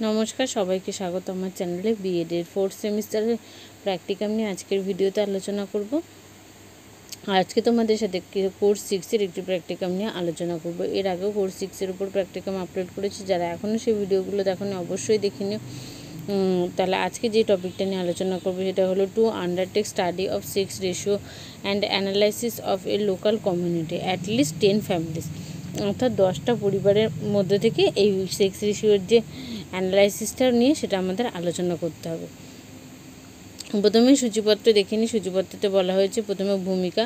নমস্কার, সবাইকে স্বাগত আমার চ্যানেলে। বিএডের 4th সেমিস্টারের প্র্যাকটিকাম নিয়ে আজকের ভিডিওতে আলোচনা করব। আজকে তোমাদের সাথে কোর্স 6-এর একটি প্র্যাকটিকাম নিয়ে আলোচনা করব। এর আগেও কোর্স 6-এর উপর প্র্যাকটিকাম আপলোড করেছি, যারা এখনও সেই ভিডিওগুলো দেখোনি অবশ্যই দেখে নিও। তাহলে আজকে যে টপিকটা নিয়ে আলোচনা করবো সেটা হলো two undertake study of sex ratio and analysis of A local community at least 10 families. অর্থাৎ 10টা পরিবারের মধ্যে থেকে এই সেক্স রেশিওর যে অ্যানালাইসিসটা নিয়ে সেটা আমাদের আলোচনা করতে হবে। প্রথমে সূচিপত্র দেখে নিই। সূচিপত্রতে বলা হয়েছে প্রথমে ভূমিকা,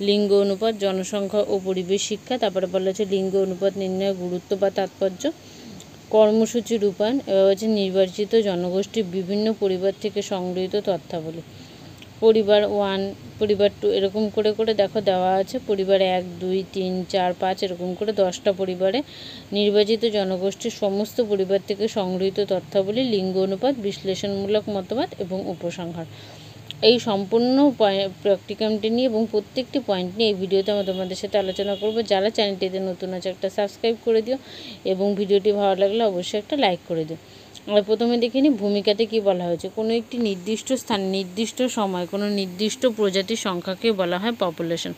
লিঙ্গ অনুপাত, জনসংখ্যা ও পরিবেশ শিক্ষা, তারপরে বলা হয়েছে লিঙ্গ অনুপাত নির্ণয়ের গুরুত্ব বা তাৎপর্য, কর্মসূচি রূপায়ণ, এবার হচ্ছে নির্বাচিত জনগোষ্ঠীর বিভিন্ন পরিবার থেকে সংগৃহীত তথ্যাবলী। পরিবার 1, পরিবার 2 এরকম করে করে দেখো দেওয়া আছে। পরিবার 1, 2, 3, 4, 5 এরকম করে 10টা পরিবারে নির্বাচিত জনগোষ্ঠীর সমস্ত পরিবার থেকে সংগৃহীত তথ্যাবলী, লিঙ্গ অনুপাত, বিশ্লেষণমূলক মতবাদ এবং উপসংহার। এই সম্পূর্ণ প্র্যাকটিকামটি নিয়ে এবং প্রত্যেকটি পয়েন্ট নিয়ে এই ভিডিওতে আমি তোমাদের সাথে আলোচনা করব। যারা চ্যানেলটিতে নতুন আছে একটা সাবস্ক্রাইব করে দিও এবং ভিডিওটি ভালো লাগলে অবশ্যই একটা লাইক করে দিও। আমরা প্রথমে দেখে নিই ভূমিকাতে কী বলা হয়েছে। কোনো একটি নির্দিষ্ট স্থান, নির্দিষ্ট সময়, কোনো নির্দিষ্ট প্রজাতির সংখ্যাকে বলা হয় পপুলেশন।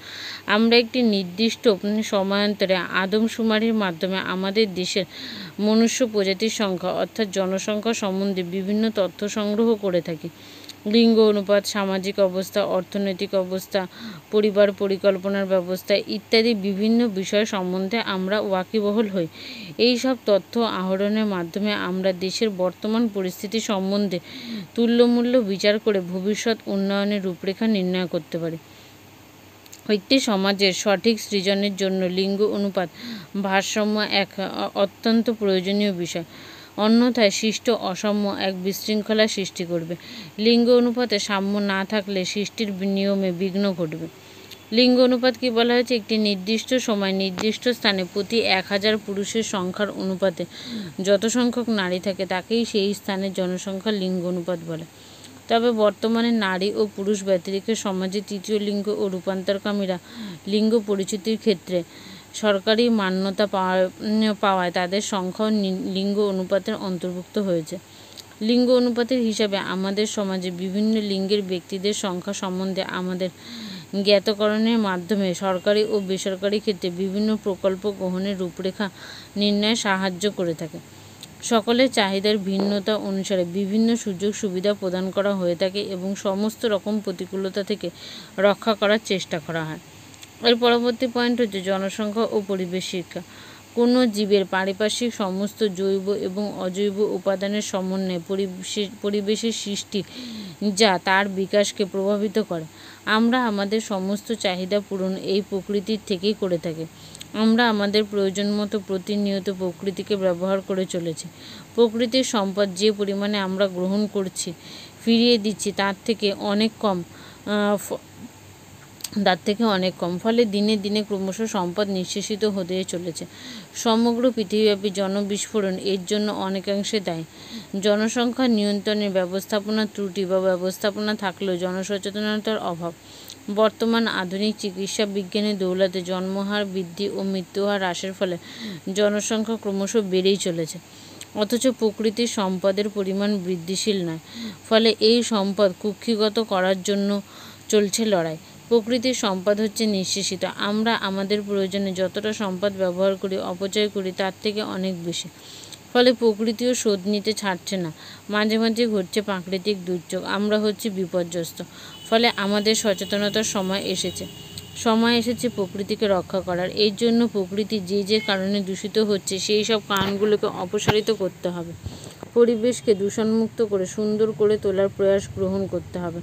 আমরা একটি নির্দিষ্ট সময়ান্তরে আদমশুমারির মাধ্যমে আমাদের দেশের মনুষ্য প্রজাতির সংখ্যা অর্থাৎ জনসংখ্যা সম্বন্ধে বিভিন্ন তথ্য সংগ্রহ করে থাকি। লিঙ্গ অনুপাত, সামাজিক অবস্থা, অর্থনৈতিক অবস্থা, পরিবার পরিকল্পনার ব্যবস্থা ইত্যাদি বিভিন্ন বিষয় সম্বন্ধে আমরা ওয়াকিবহাল হই। এই সব তথ্য আহরণের মাধ্যমে আমরা দেশের বর্তমান পরিস্থিতি সম্বন্ধে তুল্যমূল্য বিচার করে ভবিষ্যৎ উন্নয়নের রূপরেখা নির্ণয় করতে পারি। একটি সমাজের সঠিক সৃজনের জন্য লিঙ্গ অনুপাত ভারসাম্য এক অত্যন্ত প্রয়োজনীয় বিষয়, অন্যথায় সৃষ্ট অসাম্য এক বিশৃঙ্খলা সৃষ্টি করবে। লিঙ্গ অনুপাতে সাম্য না থাকলে সৃষ্টির নিয়মে বিঘ্ন ঘটবে। লিঙ্গ অনুপাত কি বলা হয়েছে? একটি নির্দিষ্ট সময় নির্দিষ্ট স্থানে প্রতি 1000 পুরুষের সংখ্যার অনুপাতে যত সংখ্যক নারী থাকে তাকেই সেই স্থানের জনসংখ্যার লিঙ্গ অনুপাত বলে। তবে বর্তমানে নারী ও পুরুষ ব্যতিরেকে সমাজে তৃতীয় লিঙ্গ ও রূপান্তরকামীরা লিঙ্গ পরিচিতির ক্ষেত্রে সরকারি মান্যতা পাওয়ায় তাদের সংখ্যাও লিঙ্গ অনুপাতের অন্তর্ভুক্ত হয়েছে। লিঙ্গ অনুপাতের হিসাবে আমাদের সমাজে বিভিন্ন লিঙ্গের ব্যক্তিদের সংখ্যা সম্বন্ধে আমাদের জ্ঞাতকরণের মাধ্যমে সরকারি ও বেসরকারি ক্ষেত্রে বিভিন্ন প্রকল্প গ্রহণের রূপরেখা নির্ণয়ে সাহায্য করে থাকে। সকলের চাহিদার ভিন্নতা অনুসারে বিভিন্ন সুযোগ সুবিধা প্রদান করা হয়ে থাকে এবং সমস্ত রকম প্রতিকূলতা থেকে রক্ষা করার চেষ্টা করা হয়। এর পরবর্তী পয়েন্ট হচ্ছে জনসংখ্যা ও পরিবেশ শিক্ষা। কোনো জীবের পারিপার্শ্বিক সমস্ত জৈব এবং অজৈব উপাদানের সমন্বয়ে পরিবেশের সৃষ্টি যা তার বিকাশকে প্রভাবিত করে। আমরা আমাদের সমস্ত চাহিদা পূরণ এই প্রকৃতির থেকেই করে থাকি। আমরা আমাদের প্রয়োজন মতো প্রতিনিয়ত প্রকৃতিকে ব্যবহার করে চলেছি। প্রকৃতির সম্পদ যে পরিমাণে আমরা গ্রহণ করছি, ফিরিয়ে দিচ্ছি তার থেকে অনেক কম। ফলে দিনে দিনে ক্রমশ সম্পদ নিঃশেষিত হতে চলেছে। সমগ্র পৃথিবীব্যাপী জনবিস্ফোরণ এর জন্য অনেকাংশে দায়ী। জনসংখ্যা নিয়ন্ত্রণের ব্যবস্থাপনা ত্রুটি বা ব্যবস্থাপনা থাকলেও জনসচেতনতার অভাব। বর্তমান আধুনিক চিকিৎসা বিজ্ঞানের দৌলতে জন্মহার বৃদ্ধি ও মৃত্যুহার হ্রাসের ফলে জনসংখ্যা ক্রমশ বেড়েই চলেছে, অথচ প্রকৃতির সম্পদের পরিমাণ বৃদ্ধিশীল নয়। ফলে এই সম্পদ কুক্ষিগত করার জন্য চলছে লড়াই। প্রকৃতির সম্পদ হচ্ছে নিঃশেষিত। আমরা আমাদের প্রয়োজনে যতটা সম্পদ ব্যবহার করি, অপচয় করি তার থেকে অনেক বেশি। ফলে প্রকৃতিও শোধ নিতে ছাড়ছে না। মাঝে মাঝে ঘটছে প্রাকৃতিক দুর্যোগ, আমরা হচ্ছি বিপর্যস্ত। ফলে আমাদের সচেতনতার সময় এসেছে প্রকৃতিকে রক্ষা করার। এর জন্য প্রকৃতি যে যে কারণে দূষিত হচ্ছে সেই সব কারণগুলোকে অপসারিত করতে হবে। পরিবেশকে দূষণমুক্ত করে সুন্দর করে তোলার প্রয়াস গ্রহণ করতে হবে।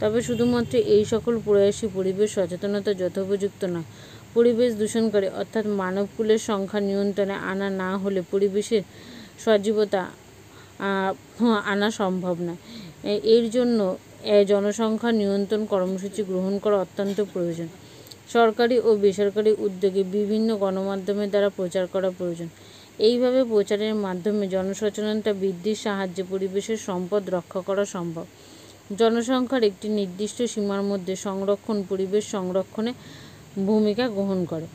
তবে শুধুমাত্র এই সকল প্রয়াসই পরিবেশ সচেতনতা যথোপযুক্ত নয়। পরিবেশ দূষণকারী অর্থাৎ মানবকুলের সংখ্যা নিয়ন্ত্রণে আনা না হলে পরিবেশের সজীবতা আনা সম্ভব নয়। এর জন্য জনসংখ্যা নিয়ন্ত্রণ কর্মসূচি গ্রহণ করা অত্যন্ত প্রয়োজন। সরকারি ও বেসরকারি উদ্যোগে বিভিন্ন গণমাধ্যমের দ্বারা প্রচার করা প্রয়োজন। এইভাবে প্রচারের মাধ্যমে জনসচেতনতা বৃদ্ধির সাহায্যে পরিবেশের সম্পদ রক্ষা করা সম্ভব। জনসংখ্যার একটি নির্দিষ্ট সীমার মধ্যে সংরক্ষণ পরিবেশ সংরক্ষণে ভূমিকা গ্রহণ করে।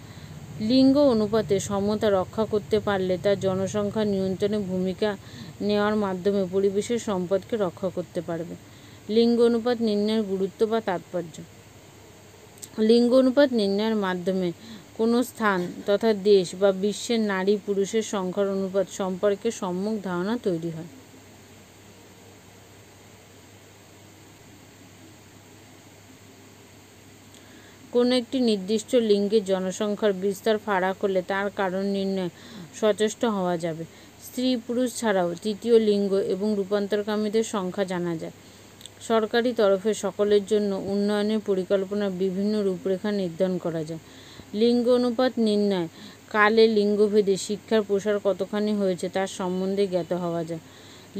লিঙ্গ অনুপাতে সমতা রক্ষা করতে পারলে তা জনসংখ্যা নিয়ন্ত্রণে ভূমিকা নেওয়ার মাধ্যমে পরিবেশের সম্পদকে রক্ষা করতে পারবে। লিঙ্গ অনুপাত নির্ণয়ের গুরুত্ব বা তাৎপর্য। লিঙ্গ অনুপাত নির্ণয়ের মাধ্যমে কোনো স্থান তথা দেশ বা বিশ্বের নারী পুরুষের সংখ্যার অনুপাত সম্পর্কে সম্যক ধারণা তৈরি হয়। কোনো একটি নির্দিষ্ট লিঙ্গের জনসংখ্যার বিস্তার ফারাক হলে তার কারণ নির্ণয়ে সচেষ্ট হওয়া যাবে। স্ত্রী পুরুষ ছাড়াও তৃতীয় লিঙ্গ এবং রূপান্তরকামীদের সংখ্যা জানা যায়। সরকারি তরফে সকলের জন্য উন্নয়নের পরিকল্পনার বিভিন্ন রূপরেখা নির্ধারণ করা যায়। লিঙ্গ অনুপাত নির্ণয় কালে লিঙ্গভেদে শিক্ষার প্রসার কতখানি হয়েছে তার সম্বন্ধে জ্ঞাত হওয়া যায়।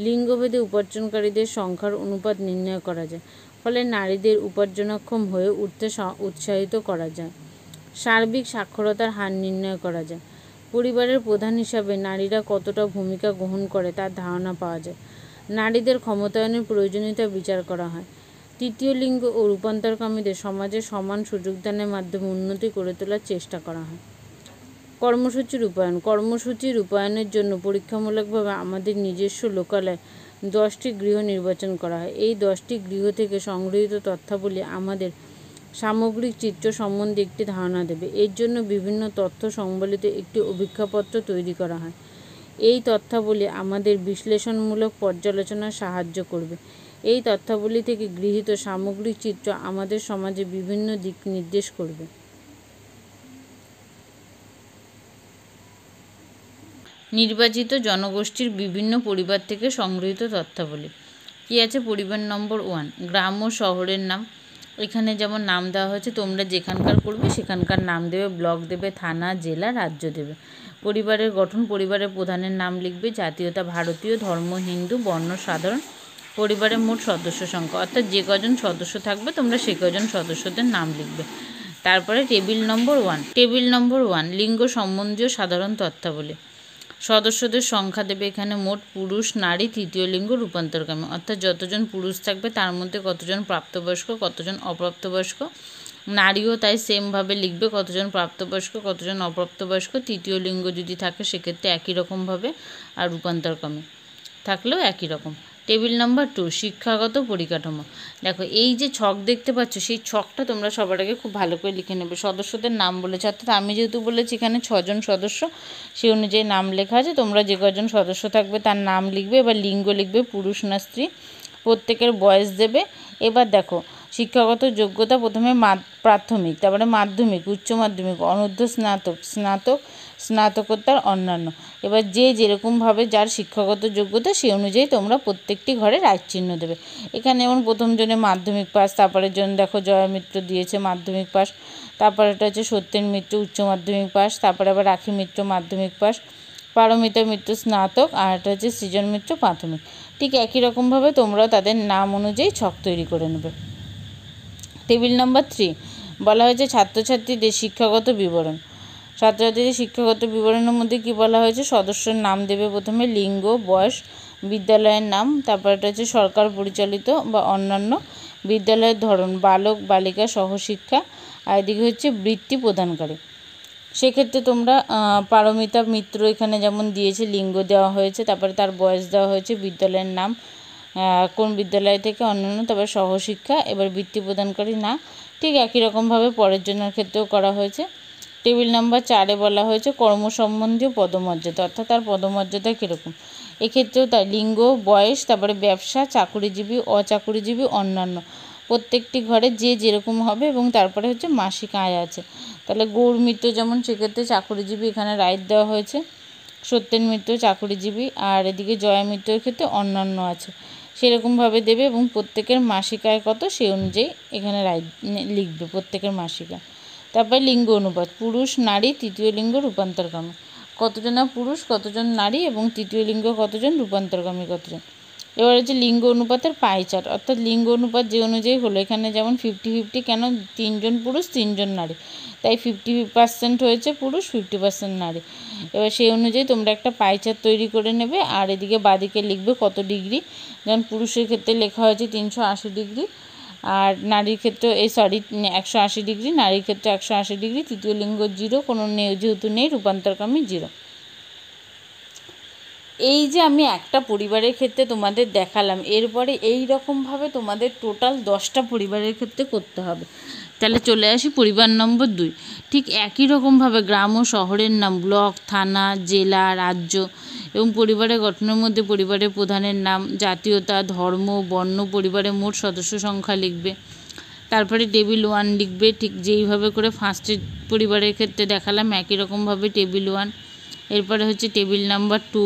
লিঙ্গভেদে উপার্জনকারীদের সংখ্যার অনুপাত নির্ণয় করা যায়, ফলে নারীদের উপার্জনক্ষম হয়ে উঠতে উৎসাহিত করা যায়। সার্বিক সাক্ষরতার হার নির্ণয় করা যায়। পরিবারের প্রধান হিসাবে নারীরা কতটা ভূমিকা গ্রহণ করে তার ধারণা পাওয়া যায়। নারীদের ক্ষমতায়নের প্রয়োজনীয়তা বিচার করা হয়। তৃতীয় লিঙ্গ ও রূপান্তরকামীদের সমাজে সমান সুযোগদানের মাধ্যমে উন্নতি করে তোলার চেষ্টা করা হয়। কর্মসূচি রূপায়ণ। কর্মসূচি রূপায়ণের জন্য পরীক্ষামূলকভাবে আমাদের নিজস্ব লোকালয়ে 10টি গৃহ নির্বাচন করা হয়। এই 10টি গৃহ থেকে সংগৃহীত তথ্যাবলী আমাদের সামগ্রিক চিত্র সম্বন্ধে একটি ধারণা দেবে। এর জন্য বিভিন্ন তথ্য সংবলিত একটি অভিজ্ঞাপত্র তৈরি করা হয়। এই তথ্যাবলী আমাদের বিশ্লেষণমূলক পর্যালোচনায় সাহায্য করবে। এই তথ্যাবলী থেকে গৃহীত সামগ্রিক চিত্র আমাদের সমাজে বিভিন্ন দিক নির্দেশ করবে। নির্বাচিত জনগোষ্ঠীর বিভিন্ন পরিবার থেকে সংগৃহীত তথ্যাবলী কি আছে? পরিবার নম্বর 1 গ্রাম ও শহরের নাম। এখানে যেমন নাম দেওয়া হয়েছে, তোমরা যেখানকার করবে সেখানকার নাম দেবে, ব্লক দেবে, থানা, জেলা, রাজ্য দেবে। পরিবারের গঠন, পরিবারের প্রধানের নাম লিখবে, জাতীয়তা ভারতীয়, ধর্ম হিন্দু, বর্ণ সাধারণ, পরিবারের মোট সদস্য সংখ্যা, অর্থাৎ যে কজন সদস্য থাকবে তোমরা সে কজন সদস্যদের নাম লিখবে। তারপরে টেবিল নম্বর 1 লিঙ্গ সম্বন্ধীয় সাধারণ তথ্যাবলী। সদস্যদের সংখ্যা দেবে এখানে মোট পুরুষ, নারী, তৃতীয় লিঙ্গ, রূপান্তরকামী, অর্থাৎ যতজন পুরুষ থাকবে তার মধ্যে কতজন প্রাপ্তবয়স্ক, কতজন অপ্রাপ্তবয়স্ক। নারীও তাই সেমভাবে লিখবে, কতজন প্রাপ্তবয়স্ক, কতজন অপ্রাপ্তবয়স্ক। তৃতীয় লিঙ্গ যদি থাকে সেক্ষেত্রে একই রকমভাবে, আর রূপান্তরকামী থাকলেও একই রকম। টেবিল নাম্বার 2 শিক্ষাগত পরিকাঠামো। দেখো এই যে ছক দেখতে পাচ্ছ, সেই ছকটা তোমরা সবার আগে খুব ভালো করে লিখে নেবে। সদস্যদের নাম বলেছে, অর্থাৎ আমি যেহেতু বলেছি এখানে 6 জন সদস্য, সেই অনুযায়ী নাম লেখা আছে। তোমরা যে কজন সদস্য থাকবে তার নাম লিখবে। এবার লিঙ্গ লিখবে, পুরুষ না স্ত্রী, প্রত্যেকের বয়স দেবে। এবার দেখো শিক্ষাগত যোগ্যতা, প্রথমে প্রাথমিক, তারপরে মাধ্যমিক, উচ্চ মাধ্যমিক, অনূর্ধ্ব স্নাতক, স্নাতকোত্তর, অন্যান্য। এবার যে যেরকমভাবে যার শিক্ষাগত যোগ্যতা সেই অনুযায়ী তোমরা প্রত্যেকটি ঘরে রাইট চিহ্ন দেবে। এখানে যেমন প্রথম জনে মাধ্যমিক পাস, তারপরের জন দেখো জয়া মিত্র দিয়েছে মাধ্যমিক পাস, তারপরে এটা হচ্ছে সত্যেন মিত্র উচ্চ মাধ্যমিক পাস, তারপরে আবার রাখি মিত্র মাধ্যমিক পাস, পারমিতা মিত্র স্নাতক, আর এটা হচ্ছে সৃজন মিত্র প্রাথমিক। ঠিক একই রকমভাবে তোমরাও তাদের নাম অনুযায়ী ছক তৈরি করে নেবে। টেবিল নাম্বার 3 বলা হয়েছে ছাত্রছাত্রীদের শিক্ষাগত বিবরণ। ছাত্রছাত্রীদের শিক্ষাগত বিবরণের মধ্যে কি বলা হয়েছে? সদস্যের নাম দেবে প্রথমে, লিঙ্গ, বয়স, বিদ্যালয়ের নাম, তারপর এটা হচ্ছে সরকার পরিচালিত বা অন্যান্য, বিদ্যালয়ের ধরন বালক বালিকা সহশিক্ষা, আর এদিকে হচ্ছে বৃত্তি প্রদানকারী। সেক্ষেত্রে তোমরা পারমিতা মিত্র এখানে যেমন দিয়েছে, লিঙ্গ দেওয়া হয়েছে, তারপরে তার বয়স দেওয়া হয়েছে, বিদ্যালয়ের নাম, কোন বিদ্যালয় থেকে, অন্যান্য, তারপর সহশিক্ষা, এবার বৃত্তি প্রদানকারী না। ঠিক একই রকমভাবে পরের জনের ক্ষেত্রেও করা হয়েছে। টেবিল নাম্বার 4 বলা হয়েছে কর্মসম্বন্ধীয় পদমর্যাদা, অর্থাৎ তার পদমর্যাদা কীরকম। এক্ষেত্রেও তার লিঙ্গ, বয়স, তারপরে ব্যবসা, চাকুরিজীবী, অচাকুরিজীবী, অন্যান্য, প্রত্যেকটি ঘরে যে যেরকম হবে, এবং তারপরে হচ্ছে মাসিক আয় আছে। তাহলে গৌর মিত্র যেমন সেক্ষেত্রে চাকুরিজীবী, এখানে রাইট দেওয়া হয়েছে। সত্যেন মিত্র চাকুরিজীবী, আর এদিকে জয়া মিত্রের ক্ষেত্রে অন্যান্য আছে, সেরকমভাবে দেবে, এবং প্রত্যেকের মাসিক আয় কত সেই অনুযায়ী এখানে রাইট লিখবে প্রত্যেকের মাসিক আয়। তারপরে লিঙ্গ অনুপাত, পুরুষ, নারী, তৃতীয় লিঙ্গ, রূপান্তরকামী, কতজন পুরুষ, কতজন নারী, এবং তৃতীয় লিঙ্গ কতজন, রূপান্তরকামী কতজন। এবার হচ্ছে লিঙ্গ অনুপাতের পাই চার্ট, অর্থাৎ লিঙ্গ অনুপাত যে অনুযায়ী হলো, এখানে যেমন 50-50 কেন, 3 জন পুরুষ 3 জন নারী, তাই 50% হয়েছে পুরুষ, 50% নারী। এবার সেই অনুযায়ী তোমরা একটা পাই চার্ট তৈরি করে নেবে, আর এদিকে বাদিকে লিখবে কত ডিগ্রি। যেমন পুরুষের ক্ষেত্রে লেখা হয়েছে 380 ডিগ্রি, আর নারীর ক্ষেত্রে 180 ডিগ্রি, নারীর ক্ষেত্রে 180 ডিগ্রি, তৃতীয় লিঙ্গ 0, কোনো যেহেতু নেই, রূপান্তরকামী 0। এই যে আমি একটা পরিবারের ক্ষেত্রে তোমাদের দেখালাম, এরপরে এই রকমভাবে তোমাদের টোটাল 10টা পরিবারের ক্ষেত্রে করতে হবে। তাহলে চলে আসি পরিবার নম্বর 2। ঠিক একই রকমভাবে গ্রাম ও শহরের নাম, ব্লক, থানা, জেলা, রাজ্য এবং পরিবারের গঠনের মধ্যে পরিবারের প্রধানের নাম, জাতীয়তা, ধর্ম, বর্ণ, পরিবারের মোট সদস্য সংখ্যা লিখবে। তারপরে টেবিল 1 লিখবে, ঠিক যেইভাবে করে ফার্স্টের পরিবারের ক্ষেত্রে দেখালাম একই রকমভাবে টেবিল 1। এরপরে হচ্ছে টেবিল নাম্বার 2।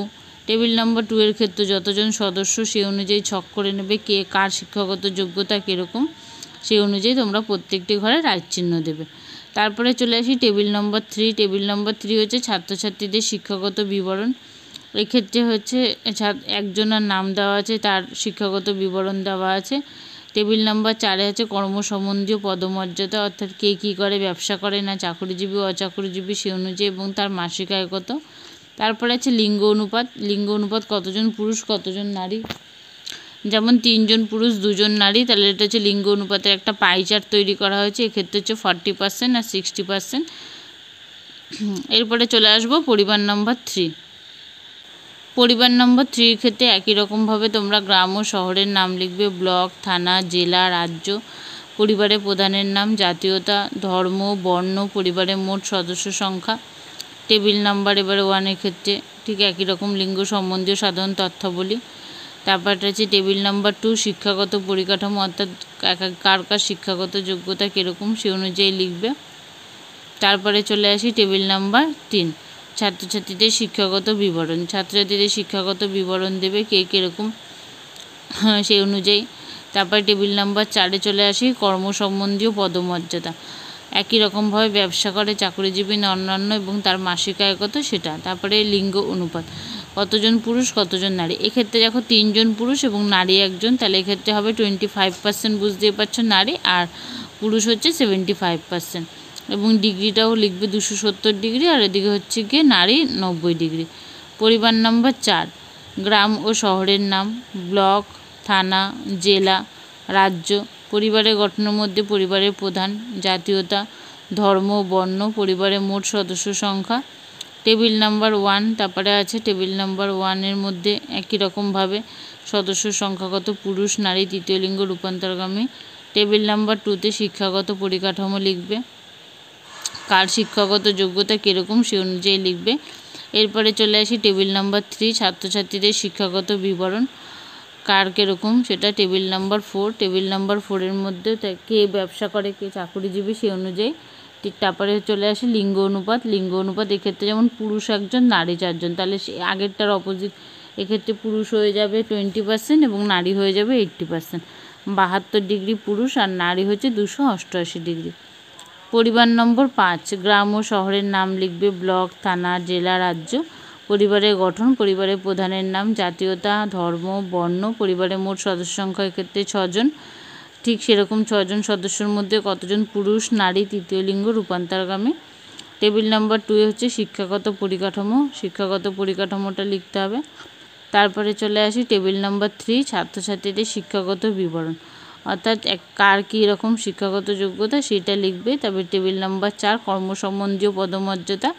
টেবিল নাম্বার 2 এর ক্ষেত্রে যতজন সদস্য সেই অনুযায়ী ছক করে নেবে, কে কার শিক্ষাগত যোগ্যতা কীরকম সেই অনুযায়ী তোমরা প্রত্যেকটি ঘরে রাইট চিহ্ন দেবে। তারপরে চলে আসি টেবিল নম্বর 3। টেবিল নম্বর 3 হচ্ছে ছাত্রছাত্রীদের শিক্ষাগত বিবরণ। এক্ষেত্রে হচ্ছে একজনের নাম দেওয়া আছে, তার শিক্ষাগত বিবরণ দেওয়া আছে। টেবিল নাম্বার 4 আছে কর্ম সম্বন্ধীয় পদমর্যাদা, অর্থাৎ কে কী করে, ব্যবসা করে না চাকরিজীবী অচাকরিজীবী সেই অনুযায়ী এবং তার মাসিক আয় কত। তারপরে আছে লিঙ্গ অনুপাত। লিঙ্গ অনুপাত কতজন পুরুষ কতজন নারী, যেমন 3 জন পুরুষ 2 জন নারী, তাহলে এটা হচ্ছে লিঙ্গ অনুপাতের একটা পাই চার্ট তৈরি করা হয়েছে। এক্ষেত্রে হচ্ছে 40% আর 60%। এরপরে চলে আসবো পরিবার নাম্বার 3। পরিবার নম্বর 3 এর ক্ষেত্রে একই রকমভাবে তোমরা গ্রাম ও শহরের নাম লিখবে, ব্লক, থানা, জেলা, রাজ্য, পরিবারের প্রধানের নাম, জাতীয়তা, ধর্ম, বর্ণ, পরিবারের মোট সদস্য সংখ্যা। টেবিল নাম্বার এবারে 1 এর ক্ষেত্রে ঠিক একই রকম লিঙ্গ সম্বন্ধীয় সাধারণ তথ্যাবলী। তারপরটা হচ্ছে টেবিল নাম্বার 2 শিক্ষাগত পরিকাঠামো, অর্থাৎ কার কার শিক্ষাগত যোগ্যতা কীরকম সেই অনুযায়ী লিখবে। তারপরে চলে আসি টেবিল নাম্বার 3 ছাত্রছাত্রীদের শিক্ষাগত বিবরণ। ছাত্রছাত্রীদের শিক্ষাগত বিবরণ দেবে কে কীরকম সেই অনুযায়ী। তারপরে টেবিল নাম্বার 4 চলে আসি কর্ম সম্বন্ধীয় পদমর্যাদা। একই রকমভাবে ব্যবসা করে চাকরিজীবী না অন্যান্য এবং তার মাসিক আয় কত সেটা। তারপরে লিঙ্গ অনুপাত কতজন পুরুষ কতজন নারী। এক্ষেত্রে দেখো 3 জন পুরুষ এবং নারী 1 জন, তাহলে এক্ষেত্রে হবে 25%, বুঝতেই পারছো, নারী, আর পুরুষ হচ্ছে 75%। এবং ডিগ্রিটাও লিখবে 270 ডিগ্রি, আর এদিকে হচ্ছে গিয়ে নারী 90 ডিগ্রি। পরিবার নাম্বার 4 গ্রাম ও শহরের নাম, ব্লক, থানা, জেলা, রাজ্য, পরিবারের গঠনের মধ্যে পরিবারের প্রধান, জাতীয়তা, ধর্ম, বর্ণ, পরিবারের মোট সদস্য সংখ্যা। টেবিল নাম্বার 1 তারপরে আছে টেবিল নাম্বার 1-এর মধ্যে একই রকমভাবে সদস্য সংখ্যাগত পুরুষ নারী তৃতীয় লিঙ্গ রূপান্তরগামী। টেবিল নাম্বার 2-তে শিক্ষাগত পরিকাঠামো লিখবে, কার শিক্ষাগত যোগ্যতা কীরকম সে অনুযায়ী লিখবে। এরপরে চলে আসি টেবিল নাম্বার 3 ছাত্রছাত্রীদের শিক্ষাগত বিবরণ, কার কীরকম সেটা। টেবিল নাম্বার 4 টেবিল নাম্বার 4-এর মধ্যে কে ব্যবসা করে কে চাকরিজীবী সেই অনুযায়ী। ঠিক তারপরে চলে আসি লিঙ্গ অনুপাত। লিঙ্গ অনুপাত এক্ষেত্রে যেমন পুরুষ 1 জন নারী 4 জন, তাহলে আগেরটার অপোজিট, এক্ষেত্রে পুরুষ হয়ে যাবে 20% এবং নারী হয়ে যাবে 80%। 72 ডিগ্রি পুরুষ আর নারী হচ্ছে 288 ডিগ্রি। পরিবার নম্বর 5 গ্রাম ও শহরের নাম লিখবে, ব্লক, থানা, জেলা, রাজ্য, পরিবারের গঠন, পরিবারের প্রধানের নাম, জাতীয়তা, ধর্ম, বর্ণ, পরিবারের মোট সদস্য সংখ্যা এক্ষেত্রে 6 জন। ঠিক সেরকম 6 জন সদস্যের মধ্যে কতজন পুরুষ নারী তৃতীয় লিঙ্গ রূপান্তরগামী। টেবিল নাম্বার 2 হচ্ছে শিক্ষাগত পরিকাঠামো, শিক্ষাগত পরিকাঠামোটা লিখতে হবে। তারপরে চলে আসি টেবিল নাম্বার 3 ছাত্রছাত্রীদের শিক্ষাগত বিবরণ, অর্থাৎ কার কী রকম শিক্ষাগত যোগ্যতা সেটা লিখবে। তবে টেবিল নাম্বার 4 কর্মসম্বন্ধীয় পদমর্যাদা,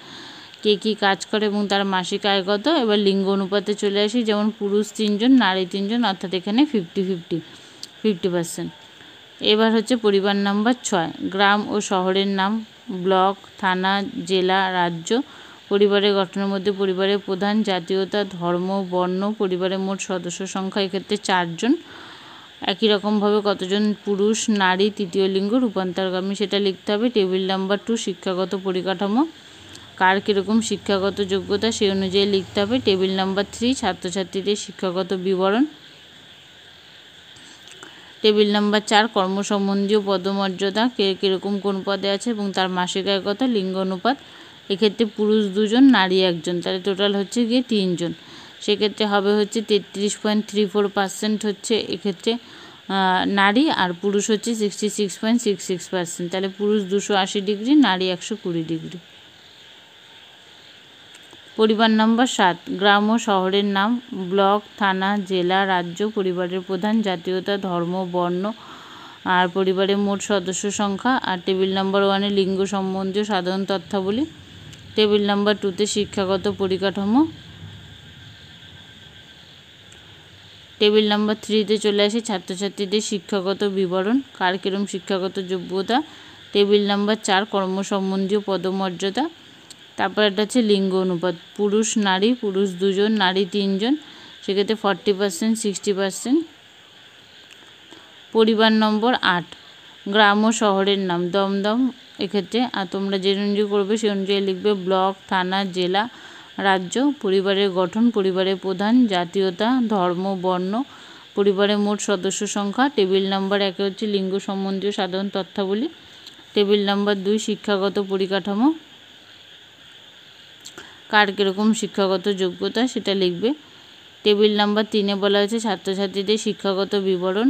কে কী কাজ করে এবং তার মাসিক আয় কত। এবার লিঙ্গ অনুপাতে চলে আসি, যেমন পুরুষ 3 জন নারী 3 জন, অর্থাৎ এখানে 50% এবার হচ্ছে পরিবার নাম্বার 6 গ্রাম ও শহরের নাম, ব্লক, থানা, জেলা, রাজ্য, পরিবারের গঠনের মধ্যে পরিবারের প্রধান, জাতীয়তা, ধর্ম, বর্ণ, পরিবারের মোট সদস্য সংখ্যা এক্ষেত্রে 4 জন। একই রকমভাবে কতজন পুরুষ নারী তৃতীয় লিঙ্গ রূপান্তরগামী সেটা লিখতে হবে। টেবিল নাম্বার 2 শিক্ষাগত পরিকাঠামো, কার কীরকম শিক্ষাগত যোগ্যতা সেই অনুযায়ী লিখতে হবে। টেবিল নাম্বার 3 ছাত্রছাত্রীদের শিক্ষাগত বিবরণ। টেবিল নাম্বার 4 কর্মসম্বন্ধীয় পদমর্যাদা, কে কীরকম কোন পদে আছে এবং তার মাসিক আয় কত। লিঙ্গ অনুপাত এক্ষেত্রে পুরুষ 2 জন নারী 1 জন, তাহলে টোটাল হচ্ছে গিয়ে 3 জন। সেক্ষেত্রে হবে হচ্ছে 33.34% হচ্ছে এক্ষেত্রে নারী, আর পুরুষ হচ্ছে 66.66%, তাহলে পুরুষ 280 ডিগ্রি নারী 120 ডিগ্রি। পরিবার নাম্বার 7 গ্রাম ও শহরের নাম, ব্লক, থানা, জেলা, রাজ্য, পরিবারের প্রধান, জাতীয়তা, ধর্ম, বর্ণ, আর পরিবারের মোট সদস্য সংখ্যা। আর টেবিল নাম্বার 1-এ লিঙ্গ সম্বন্ধীয় সাধারণ তথ্যাবলী। টেবিল নাম্বার 2-তে শিক্ষাগত পরিকাঠামো, টেবিল নাম্বার 3-তে চলে আসি ছাত্রছাত্রীদের শিক্ষাগত বিবরণ, কার কিরম শিক্ষাগত যোগ্যতা। টেবিল নাম্বার 4 কর্ম সম্বন্ধীয় পদমর্যাদা। তারপর একটা হচ্ছে লিঙ্গ অনুপাত, পুরুষ নারী, পুরুষ 2 জন, নারী 3 জন, সেক্ষেত্রে 40%, 60%। পরিবার নম্বর 8 গ্রাম ও শহরের নাম, দমদম এক্ষেত্রে, আর তোমরা যে অনুযায়ী করবে সেই অনুযায়ী লিখবে ব্লক, থানা, জেলা, রাজ্য। পরিবারের গঠন, পরিবারের প্রধান, জাতীয়তা, ধর্ম, বর্ণ, পরিবারের মোট সদস্য সংখ্যা। টেবিল নাম্বার 1 হচ্ছে লিঙ্গ সম্বন্ধীয় সাধারণ তথ্যাবলী। টেবিল নাম্বার 2 শিক্ষাগত পরিকাঠামো, কার কীরকম শিক্ষাগত যোগ্যতা সেটা লিখবে। টেবিল নাম্বার 3-এ বলা হয়েছে ছাত্রছাত্রীদের শিক্ষাগত বিবরণ,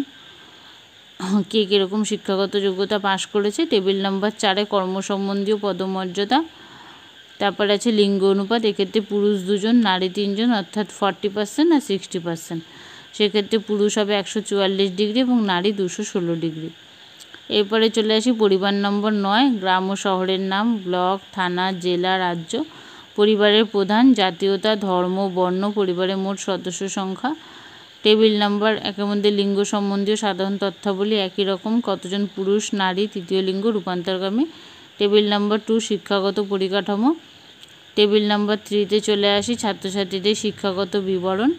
কে কীরকম শিক্ষাগত যোগ্যতা পাশ করেছে। টেবিল নাম্বার 4-এ কর্ম সম্বন্ধীয় পদমর্যাদা। তারপর আছে লিঙ্গ অনুপাত, এক্ষেত্রে পুরুষ 2 জন, নারী 3 জন, অর্থাৎ 40% আর 60%। সেক্ষেত্রে পুরুষ হবে 144 ডিগ্রি এবং নারী 216 ডিগ্রি। এরপরে চলে আসি পরিবার নম্বর 9 গ্রাম ও শহরের নাম, ব্লক, থানা, জেলা, রাজ্য, পরিবারের প্রধান, জাতীয়তা, ধর্ম, বর্ণ, পরিবারের মোট সদস্য সংখ্যা। টেবিল নাম্বার 1-এর মধ্যে লিঙ্গ সম্বন্ধীয় সাধারণ তথ্যাবলী একই রকম, কতজন পুরুষ, নারী, তৃতীয় লিঙ্গ, রূপান্তরগামী। টেবিল নাম্বার 2 শিক্ষাগত পরিকাঠামো। টেবিল নাম্বার 3-তে চলে আসি ছাত্রছাত্রীদের শিক্ষাগত বিবরণ।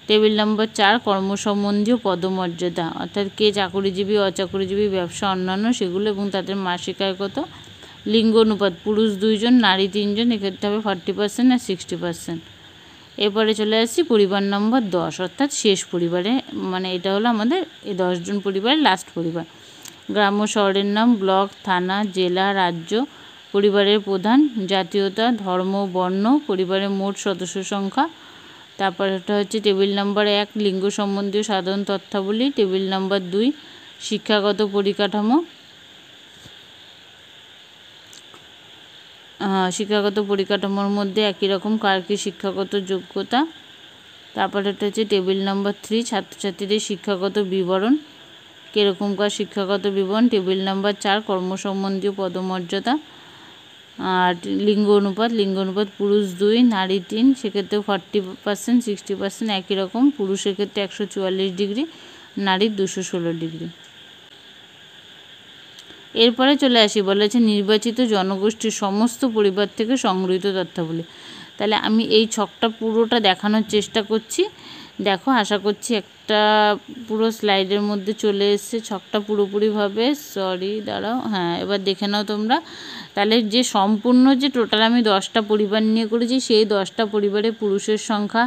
টেবিল নাম্বার 4 কর্ম সম্বন্ধীয় পদমর্যাদা, অর্থাৎ কে চাকরিজীবী, অচাকরিজীবী, ব্যবসা, অন্যান্য সেগুলো এবং তাদের মাসিক আয় কত। লিঙ্গ অনুপাত, পুরুষ 2 জন, নারী 3 জন, এক্ষেত্রে হবে 40% আর 60%। এরপরে চলে আসছি পরিবার নম্বর 10, অর্থাৎ শেষ পরিবারে, মানে এটা হলো আমাদের এই 10 জন পরিবারের লাস্ট পরিবার। গ্রাম ও শহরের নাম, ব্লক, থানা, জেলা, রাজ্য, পরিবারের প্রধান, জাতীয়তা, ধর্ম, বর্ণ, পরিবারের মোট সদস্য সংখ্যা। তারপর এটা হচ্ছে টেবিল নাম্বার 1 লিঙ্গ সম্বন্ধীয় সাধারণ তথ্যাবলী। টেবিল নাম্বার 2 শিক্ষাগত পরিকাঠামো, শিক্ষাগত পরিকাঠামোর মধ্যে একই রকম কার কী শিক্ষাগত যোগ্যতা। তারপর এটা হচ্ছে টেবিল নাম্বার 3 ছাত্রছাত্রীদের শিক্ষাগত বিবরণ, কীরকমকার শিক্ষাগত বিবরণ। টেবিল নাম্বার 4 কর্ম সম্বন্ধীয় পদমর্যাদা। আর লিঙ্গ অনুপাত, পুরুষ 2, নারী 3, সেক্ষেত্রে 40%, 60% একই রকম, পুরুষের ক্ষেত্রে 144 ডিগ্রি, নারীর 216 ডিগ্রি। এরপরে চলে আসি, বলেছে নির্বাচিত জনগোষ্ঠীর সমস্ত পরিবার থেকে সংগৃহীত তথ্যাবলী। তাহলে আমি এই ছকটা পুরোটা দেখানোর চেষ্টা করছি, দেখো আশা করছি একটা পুরো স্লাইডের মধ্যে চলে এসছে ছকটা পুরোপুরিভাবে। সরি দাঁড়াও, হ্যাঁ এবার দেখে নাও তোমরা। তাহলে যে সম্পূর্ণ যে টোটাল আমি 10টা পরিবার নিয়ে করেছি, সেই 10টা পরিবারে পুরুষের সংখ্যা,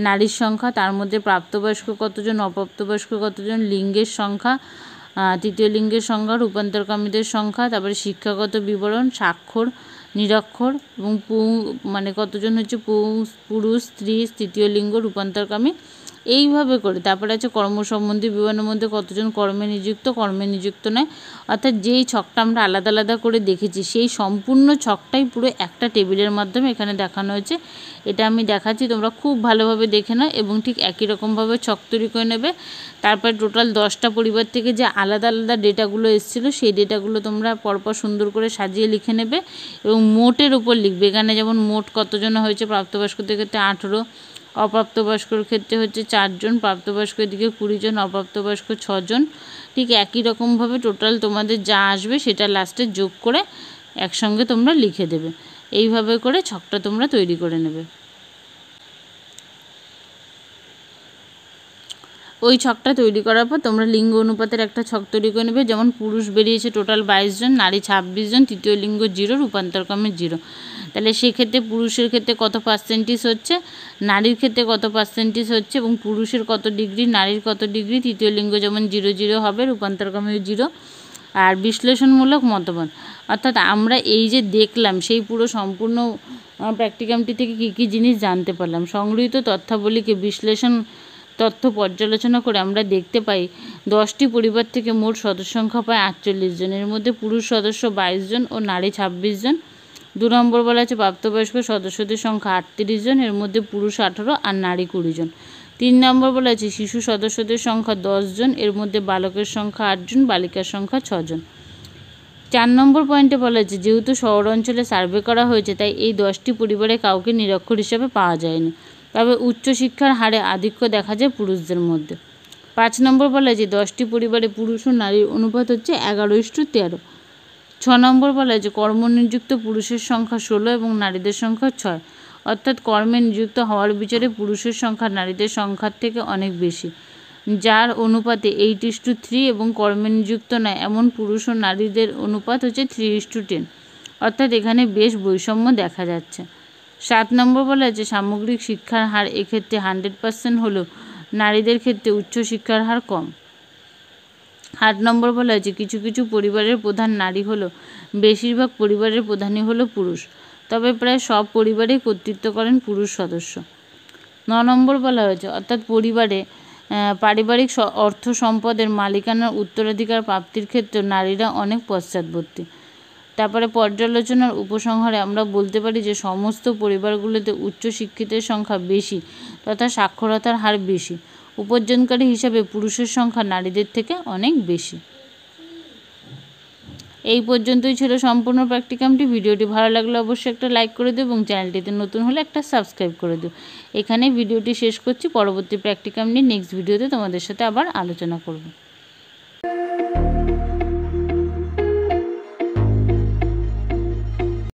নারীর সংখ্যা, তার মধ্যে প্রাপ্তবয়স্ক কতজন, অপ্রাপ্তবয়স্ক কতজন, লিঙ্গের সংখ্যা, তৃতীয় লিঙ্গের সংখ্যা, রূপান্তরকামীদের সংখ্যা, তারপরে শিক্ষাগত বিবরণ, স্বাক্ষর, নিরক্ষর এবং মানে কতজন হচ্ছে পুরুষ, স্ত্রী, তৃতীয় লিঙ্গ, রূপান্তরকামী, এইভাবে করে। তারপরে আছে কর্মসম্বন্ধী বিবরণের মধ্যে কতজন কর্মে নিযুক্ত নয়, অর্থাৎ যেই ছকটা আমরা আলাদা আলাদা করে দেখেছি সেই সম্পূর্ণ ছকটাই পুরো একটা টেবিলের মাধ্যমে এখানে দেখানো হয়েছে। এটা আমি দেখাচ্ছি, তোমরা খুব ভালোভাবে দেখে নাও এবং ঠিক একই রকমভাবে ছক তৈরি করে নেবে। তারপরে টোটাল 10টা পরিবার থেকে যে আলাদা আলাদা ডেটাগুলো এসেছিলো সেই ডেটাগুলো তোমরা পরপর সুন্দর করে সাজিয়ে লিখে নেবে এবং মোটের উপর লিখবে। এখানে যেমন মোট কতজন হয়েছে, প্রাপ্তবয়স্কদের ক্ষেত্রে 18, অপ্রাপ্তবয়স্কর ক্ষেত্রে হচ্ছে 4 জন, প্রাপ্তবয়স্কের দিকে 20 জন, অপ্রাপ্তবয়স্ক 6 জন। ঠিক একই রকমভাবে টোটাল তোমাদের যা আসবে সেটা লাস্টে যোগ করে একসঙ্গে তোমরা লিখে দেবে। এইভাবে করে ছকটা তোমরা তৈরি করে নেবে। ওই ছকটা তৈরি করার পর তোমরা লিঙ্গ অনুপাতের একটা ছক তৈরি করে নেবে। যেমন পুরুষ বেরিয়েছে টোটাল 22 জন, নারী 26 জন, তৃতীয় লিঙ্গ 0, রূপান্তরক্রমে 0। তাহলে সেক্ষেত্রে পুরুষের ক্ষেত্রে কত পার্সেন্টেজ হচ্ছে, নারীর ক্ষেত্রে কত পার্সেন্টেজ হচ্ছে এবং পুরুষের কত ডিগ্রি, নারীর কত ডিগ্রি, তৃতীয় লিঙ্গ যেমন 0 0 হবে, রূপান্তরক্রমে 0। আর বিশ্লেষণমূলক মতবাদ, অর্থাৎ আমরা এই যে দেখলাম সেই পুরো সম্পূর্ণ প্র্যাকটিকামটি থেকে কী কী জিনিস জানতে পারলাম। সংগৃহীত তথ্যাবলীকে বিশ্লেষণ তথ্য পর্যালোচনা করে আমরা দেখতে পাই 10টি পরিবার থেকে মোট সদস্য সংখ্যা পায় 48 জন। এর মধ্যে পুরুষ সদস্য 22 জন ও নারী 26 জন। 2 নম্বর বলা আছে প্রাপ্তবয়স্ক সদস্যদের সংখ্যা 38 জন, এর মধ্যে পুরুষ 18 আর নারী 20 জন। 3 নম্বর বলা আছে শিশু সদস্যদের সংখ্যা 10 জন, এর মধ্যে বালকের সংখ্যা 8 জন, বালিকার সংখ্যা 6 জন। 4 নম্বর পয়েন্টে বলা আছে যেহেতু শহর অঞ্চলে সার্ভে করা হয়েছে তাই এই 10টি পরিবারে কাউকে নিরক্ষর হিসাবে পাওয়া যায়নি। তবে উচ্চশিক্ষার হারে আধিক্য দেখা যায় পুরুষদের মধ্যে। 5 নম্বর বলা যে 10টি পরিবারে পুরুষ ও নারীর অনুপাত হচ্ছে 11:13। 6 নম্বর বলা যে কর্মনিযুক্ত পুরুষের সংখ্যা 16 এবং নারীদের সংখ্যা 6, অর্থাৎ কর্মে নিযুক্ত হওয়ার বিচারে পুরুষের সংখ্যা নারীদের সংখ্যার থেকে অনেক বেশি, যার অনুপাতে 8:3 এবং কর্মে নিযুক্ত নয় এমন পুরুষ ও নারীদের অনুপাত হচ্ছে 3:10, অর্থাৎ এখানে বেশ বৈষম্য দেখা যাচ্ছে। 7 নম্বর বলা আছে সামগ্রিক শিক্ষার হার এক্ষেত্রে 100% হলেও নারীদের ক্ষেত্রে উচ্চশিক্ষার হার কম। 8 নম্বর বলা আছে কিছু কিছু পরিবারের প্রধান নারী হলো, বেশিরভাগ পরিবারের প্রধানই হলো পুরুষ, তবে প্রায় সব পরিবারেই কর্তৃত্ব করেন পুরুষ সদস্য। 9 নম্বর বলা হয়েছে অর্থাৎ পারিবারিক অর্থ সম্পদের মালিকানার উত্তরাধিকার প্রাপ্তির ক্ষেত্রে নারীরা অনেক পশ্চাৎবর্তী। তারপরে পর্যালোচনার উপসংহারে আমরা বলতে পারি যে সমস্ত পরিবারগুলোতে উচ্চশিক্ষিতের সংখ্যা বেশি তথা সাক্ষরতার হার বেশি। উপার্জনকারী হিসাবে পুরুষের সংখ্যা নারীদের থেকে অনেক বেশি। এই পর্যন্তই ছিল সম্পূর্ণ প্র্যাকটিকামটি। ভিডিওটি ভালো লাগলে অবশ্যই একটা লাইক করে দিও এবং চ্যানেলটিতে নতুন হলে একটা সাবস্ক্রাইব করে দিও। এখানে ভিডিওটি শেষ করছি। পরবর্তী প্র্যাকটিকাম নিয়ে নেক্সট ভিডিওতে তোমাদের সাথে আবার আলোচনা করব।